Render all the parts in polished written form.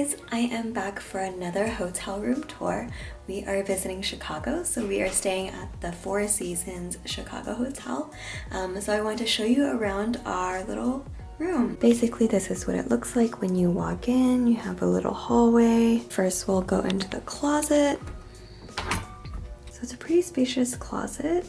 guys, I am back for another hotel room tour. We are visiting Chicago, so we are staying at the Four Seasons Chicago Hotel. So I want to show you around our little room. Basically, this is what it looks like when you walk in. You have a little hallway. First, we'll go into the closet. So it's a pretty spacious closet.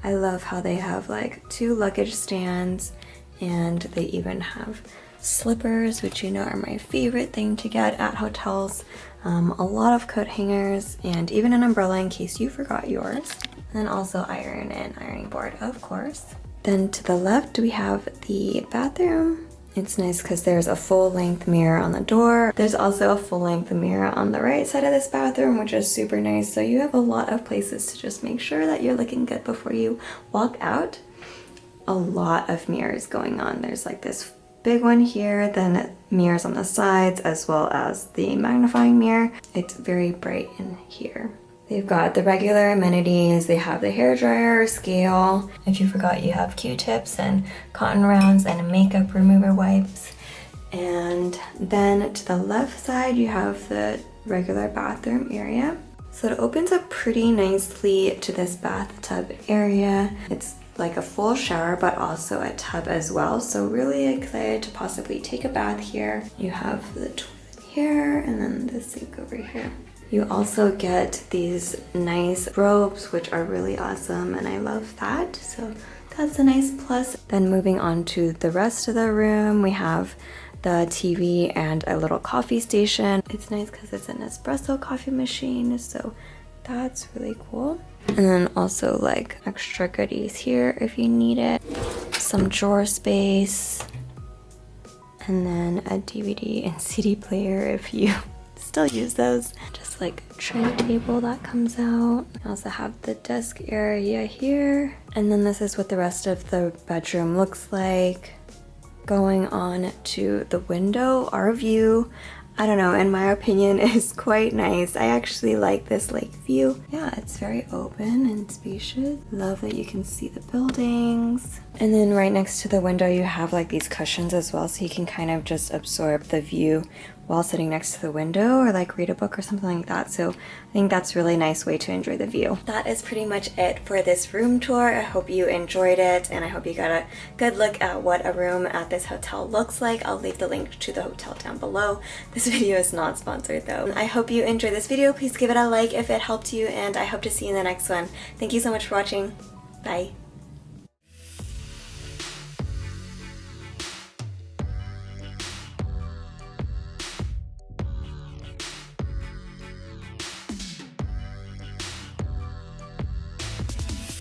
I love how they have like 2 luggage stands, and they even have slippers, which you know are my favorite thing to get at hotels. A lot of coat hangers, and even an umbrella in case you forgot yours. And then also iron and ironing board, of course. Then to the left we have the bathroom. It's nice because there's a full-length mirror on the door. There's also a full-length mirror on the right side of this bathroom, which is super nice. So you have a lot of places to just make sure that you're looking good before you walk out. A lot of mirrors going on. There's like this big one here, then mirrors on the sides, as well as the magnifying mirror. It's very bright in here. They've got the regular amenities. They have the hairdryer, scale. If you forgot, you have Q-tips and cotton rounds and makeup remover wipes. And then to the left side, you have the regular bathroom area. So it opens up pretty nicely to this bathtub area. It's like a full shower, but also a tub as well. So really excited to possibly take a bath here. You have the toilet here and then the sink over here. You also get these nice robes, which are really awesome, and I love that. So that's a nice plus. Then moving on to the rest of the room, we have the TV and a little coffee station. It's nice because it's an espresso coffee machine, so that's really cool. And then also like extra goodies here if you need it. Some drawer space. And then a DVD and CD player if you still use those. Just like a tray table that comes out. I also have the desk area here. And then this is what the rest of the bedroom looks like. Going on to the window, our view, I don't know, in my opinion, is quite nice. I actually like this lake view. Yeah, it's very open and spacious. Love that you can see the buildings. And then right next to the window, you have like these cushions as well, so you can kind of just absorb the view while sitting next to the window or like read a book or something like that. So I think that's a really nice way to enjoy the view. That is pretty much it for this room tour. I hope you enjoyed it, and I hope you got a good look at what a room at this hotel looks like. I'll leave the link to the hotel down below. This video is not sponsored though. I hope you enjoyed this video. Please give it a like if it helped you, and I hope to see you in the next one. Thank you so much for watching. Bye.